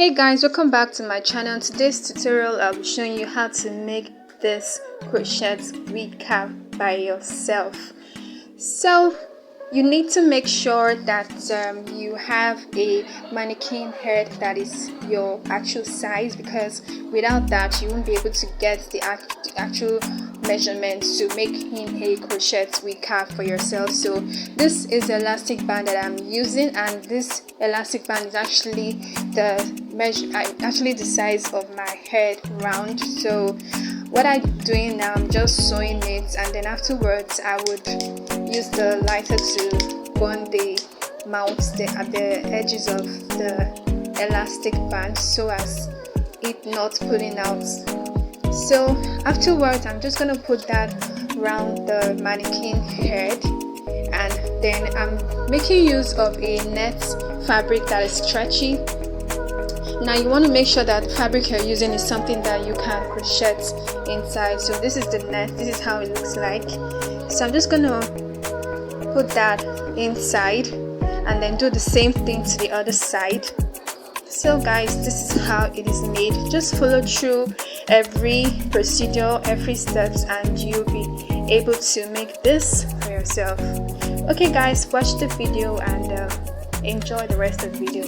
Hey guys, welcome back to my channel. In today's tutorial I'll be showing you how to make this crochet wig cap by yourself. So you need to make sure that you have a mannequin head that is your actual size, because without that you won't be able to get the actual measurements to make him a crochet wig cap for yourself. So this is the elastic band that I'm using, and this elastic band is actually the size of my head round. So what I'm doing now, I'm just sewing it, and then afterwards I would use the lighter to burn the mounts at the edges of the elastic band so as it not pulling out. So afterwards I'm just going to put that around the mannequin head, and then I'm making use of a net fabric that is stretchy. Now you want to make sure that the fabric you're using is something that you can crochet inside. So this is the net, this is how it looks like. So I'm just going to put that inside and then do the same thing to the other side. So guys, this is how it is made. Just follow through every procedure, every steps, and you'll be able to make this for yourself. Okay guys, watch the video and enjoy the rest of the video.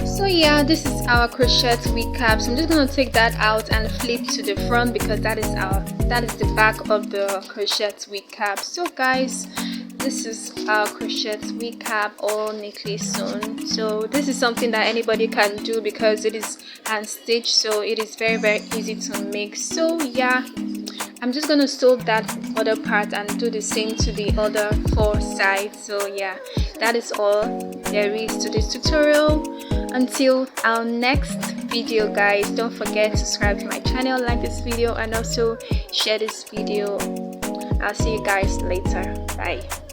So yeah, this is our crochet wig cap. So I'm just going to take that out and flip to the front, because that is the back of the crochet wig cap. So guys, this is our crochet wig cap, all neatly sewn. So this is something that anybody can do because it is hand stitched, so it is very easy to make. So yeah, I'm just gonna sew that other part and do the same to the other 4 sides. So yeah, that is all there is to this tutorial. Until our next video, guys, don't forget to subscribe to my channel, like this video, and also share this video. I'll see you guys later. Bye.